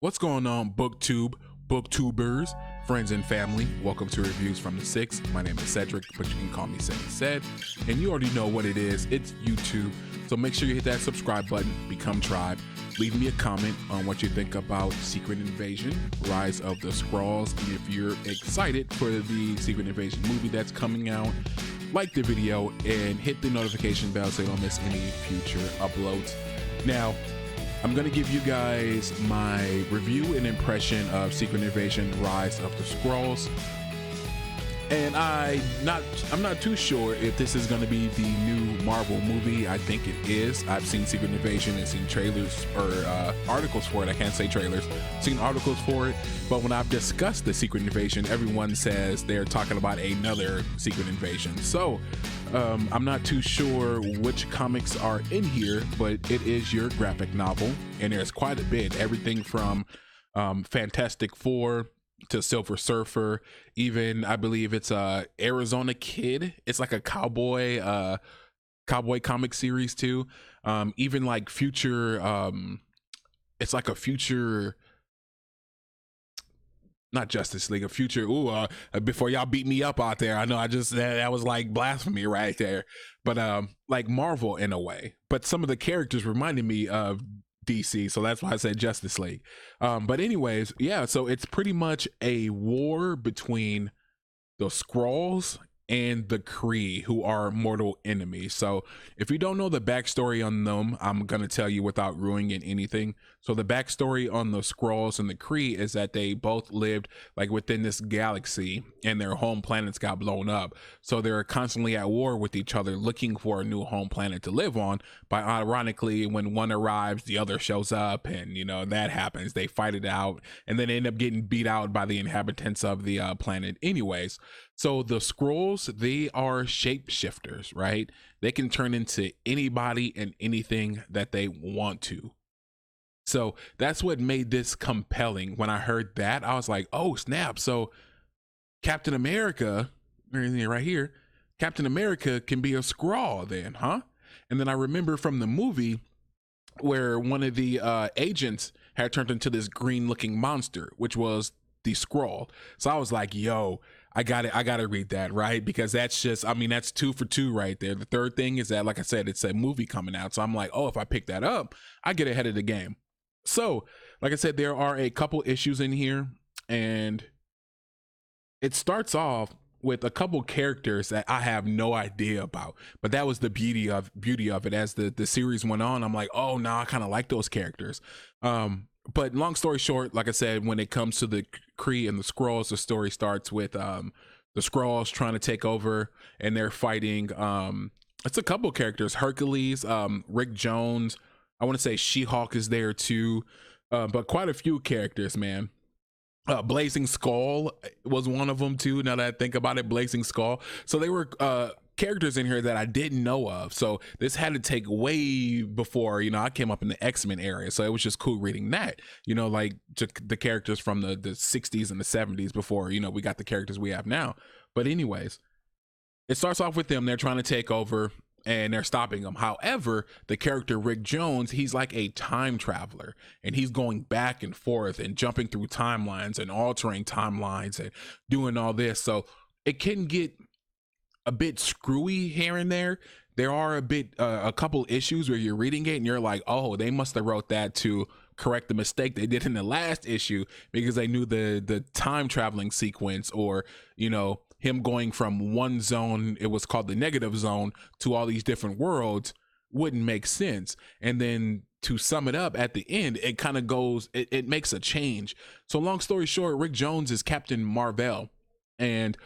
What's going on, booktubers, friends and family? Welcome to Reviews from the Six. My name is Cedric, but you can call me Said. And you already know what it is. It's YouTube. So make sure you hit that subscribe button, become tribe. Leave me a comment on what you think about Secret Invasion, Rise of the Skrulls, and if you're excited for the Secret Invasion movie that's coming out. Like the video and hit the notification bell so you don't miss any future uploads. Now, I'm gonna give you guys my review and impression of Secret Invasion: Rise of the Skrulls, and I'm not too sure if this is gonna be the new Marvel movie. I think it is. I've seen Secret Invasion and seen trailers or articles for it. I can't say trailers. Seen articles for it, but when I've discussed the Secret Invasion, everyone says they're talking about another Secret Invasion. So I'm not too sure which comics are in here, but it is your graphic novel, and there's quite a bit. Everything from Fantastic Four to Silver Surfer, even I believe it's Arizona Kid. It's like a cowboy comic series too. Even like future it's like a future, not Justice League, a future. Before y'all beat me up out there, I know I just that was like blasphemy right there. But like Marvel in a way. But some of the characters reminded me of DC, so that's why I said Justice League. But anyways, yeah. So it's pretty much a war between the Skrulls and the Kree, who are mortal enemies. So if you don't know the backstory on them, I'm gonna tell you without ruining anything. So the backstory on the Skrulls and the Kree is that they both lived like within this galaxy, and their home planets got blown up. So they're constantly at war with each other, looking for a new home planet to live on. But ironically, when one arrives, the other shows up, and you know that happens. They fight it out, and then end up getting beat out by the inhabitants of the planet anyways. So the Skrulls, they are shapeshifters, right? They can turn into anybody and anything that they want to. So that's what made this compelling. When I heard that, I was like, oh snap. So Captain America, right here, Captain America can be a Skrull then, huh? And then I remember from the movie where one of the agents had turned into this green looking monster, which was the Skrull. So I was like, yo, I gotta read that, right? Because that's just, I mean, that's 2 for 2 right there. The third thing is that, like I said, it's a movie coming out. So I'm like, oh, if I pick that up, I get ahead of the game. So, like I said, there are a couple issues in here, and it starts off with a couple characters that I have no idea about, but that was the beauty of it. As the series went on, I'm like, oh no, I kind of like those characters. But long story short, like I said, when it comes to the Kree and the Skrulls, the story starts with the Skrulls trying to take over, and they're fighting. It's a couple characters: Hercules, Rick Jones. I want to say She-Hulk is there too, but quite a few characters, man. Blazing Skull was one of them too. Now that I think about it, Blazing Skull. So they were characters in here that I didn't know of. So this had to take way before, you know, I came up in the X-Men area. So it was just cool reading that, you know, like the characters from the 60s and the 70s before, you know, we got the characters we have now. But anyways, it starts off with them. They're trying to take over, and they're stopping them. However, the character Rick Jones, he's like a time traveler, and he's going back and forth and jumping through timelines and altering timelines and doing all this. So it can get a bit screwy here and there. There are a couple issues where you're reading it and you're like, oh, they must have wrote that to correct the mistake they did in the last issue, because they knew the time traveling sequence, or, you know, him going from one zone, it was called the negative zone, to all these different worlds wouldn't make sense. And then to sum it up at the end, it kind of goes, it makes a change. So long story short, Rick Jones is Captain Marvel. And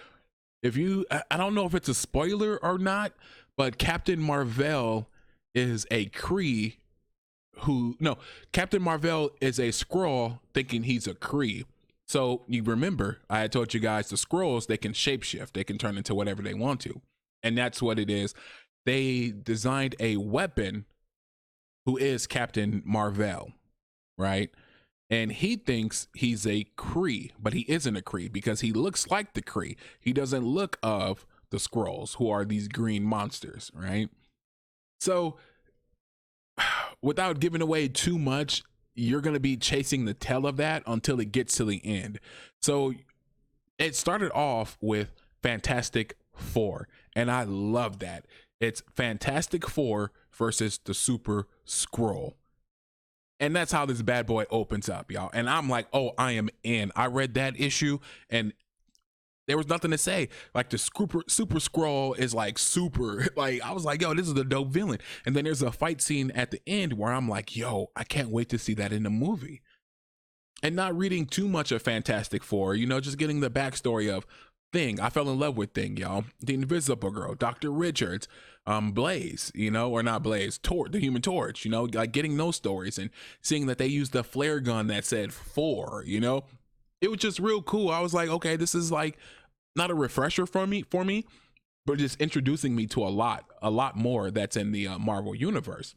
if you, I don't know if it's a spoiler or not, but Captain Marvel is a Kree Captain Marvel is a Skrull thinking he's a Kree. So you remember, I had told you guys the Skrulls, they can shapeshift. They can turn into whatever they want to. And that's what it is. They designed a weapon who is Captain Marvel, right? And he thinks he's a Kree, but he isn't a Kree because he looks like the Kree. He doesn't look of the Skrulls, who are these green monsters, right? So without giving away too much, you're going to be chasing the tail of that until it gets to the end. So it started off with Fantastic Four, and I love that. It's Fantastic Four versus the Super Skrull. And that's how this bad boy opens up, y'all. And I'm like, oh, I am in. I read that issue and there was nothing to say. Like the super Skrull is like super, like I was like, yo, this is a dope villain. And then there's a fight scene at the end where I'm like, yo, I can't wait to see that in the movie. And not reading too much of Fantastic Four, you know, just getting the backstory of Thing. I fell in love with Thing, y'all. The Invisible Girl, Dr. Richards, Blaze, you know, or not Blaze, the Human Torch, you know, like getting those stories and seeing that they used the flare gun that said 4, you know. It was just real cool. I was like, okay, this is like not a refresher for me, but just introducing me to a lot more that's in the Marvel universe.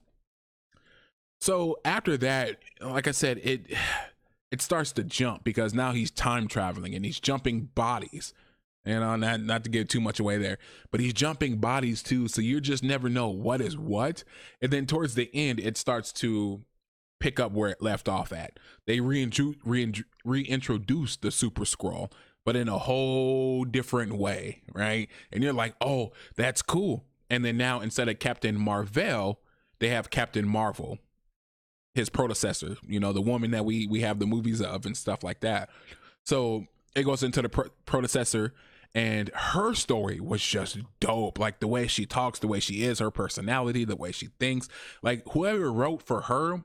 So after that, like I said, it starts to jump because now he's time traveling and he's jumping bodies. And not to give too much away there, but he's jumping bodies too. So you just never know what is what. And then towards the end, it starts to pick up where it left off at. They reintroduce the Super Skrull, but in a whole different way, right? And you're like, oh, that's cool. And then now instead of Captain Marvel, they have Captain Marvel, his predecessor, you know, the woman that we have the movies of and stuff like that. So it goes into the predecessor, and her story was just dope. Like the way she talks, the way she is, her personality, the way she thinks. Like whoever wrote for her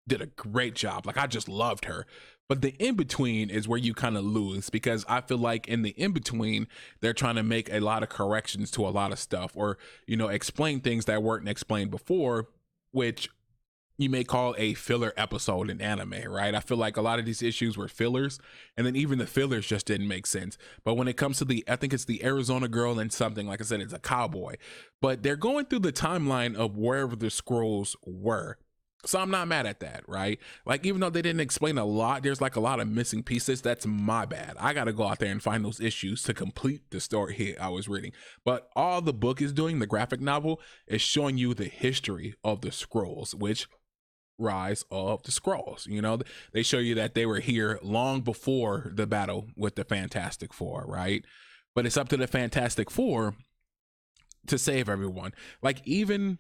did a great job. Like I just loved her. But the in-between is where you kind of lose, because I feel like in the in-between, they're trying to make a lot of corrections to a lot of stuff, or, you know, explain things that weren't explained before, which you may call a filler episode in anime, right? I feel like a lot of these issues were fillers, and then even the fillers just didn't make sense. But when it comes to I think it's the Arizona girl and something, like I said, it's a cowboy, but they're going through the timeline of wherever the Skrulls were. So I'm not mad at that, right? Like, even though they didn't explain a lot, there's like a lot of missing pieces. That's my bad. I got to go out there and find those issues to complete the story here I was reading. But all the book is doing, the graphic novel, is showing you the history of the Skrulls, which rise of the Skrulls. You know, they show you that they were here long before the battle with the Fantastic Four, right? But it's up to the Fantastic Four to save everyone. Like, even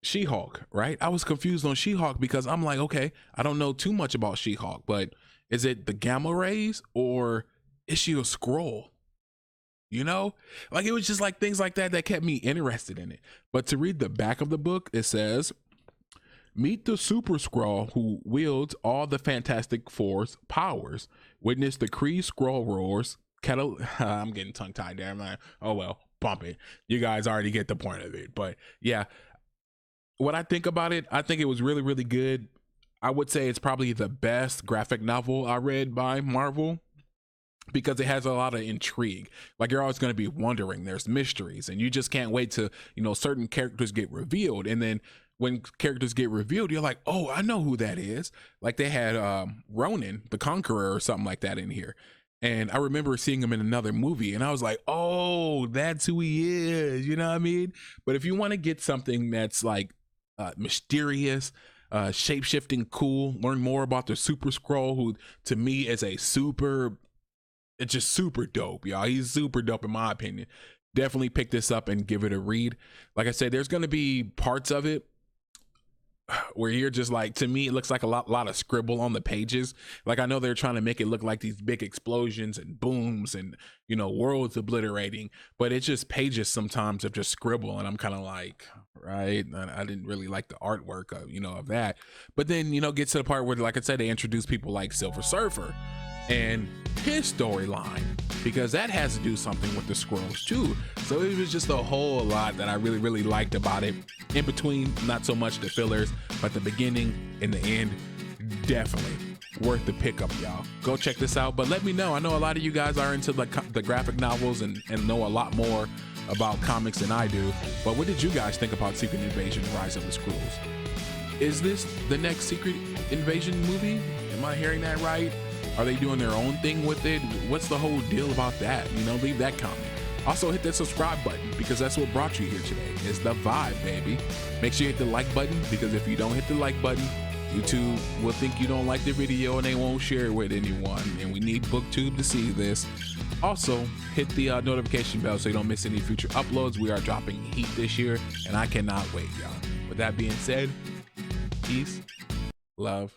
She-Hulk, right? I was confused on She-Hulk because I'm like, okay, I don't know too much about She-Hulk, but is it the gamma rays or is she a Skrull? You know, like it was just like things like that that kept me interested in it. But to read the back of the book, it says, meet the Super Skrull who wields all the Fantastic Four's powers. Witness the Kree Skrull roars. I'm getting tongue-tied there. I'm like, oh well, bump it. You guys already get the point of it. But yeah, what I think about it, I think it was really, really good. I would say it's probably the best graphic novel I read by Marvel, because it has a lot of intrigue. Like, you're always going to be wondering, there's mysteries, and you just can't wait to, you know, certain characters get revealed. And then when characters get revealed, you're like, oh, I know who that is. Like they had Ronan the Conqueror or something like that in here. And I remember seeing him in another movie and I was like, oh, that's who he is. You know what I mean? But if you want to get something that's like mysterious, shape-shifting, cool, learn more about the Super Skrull, who to me is it's just super dope, y'all. He's super dope in my opinion. Definitely pick this up and give it a read. Like I said, there's going to be parts of it where you're just like, to me, it looks like a lot of scribble on the pages. Like, I know they're trying to make it look like these big explosions and booms and, you know, worlds obliterating, but it's just pages sometimes of just scribble. And I'm kind of like, right, I didn't really like the artwork of, you know, of that. But then, you know, get to the part where, like I said, they introduce people like Silver Surfer and his storyline, because that has to do something with the Skrulls too. So it was just a whole lot that I really, really liked about it. In between, not so much the fillers, but the beginning and the end, definitely worth the pickup, y'all. Go check this out, but let me know. I know a lot of you guys are into the graphic novels and know a lot more about comics than I do, but what did you guys think about Secret Invasion: Rise of the Skrulls? Is this the next Secret Invasion movie? Am I hearing that right? Are they doing their own thing with it? What's the whole deal about that? You know, leave that comment. Also hit that subscribe button, because that's what brought you here today, is the vibe, baby. Make sure you hit the like button, because if you don't hit the like button, YouTube will think you don't like the video and they won't share it with anyone. And we need Booktube to see this. Also, hit the notification bell so you don't miss any future uploads. We are dropping heat this year, and I cannot wait, y'all. With that being said, peace, love,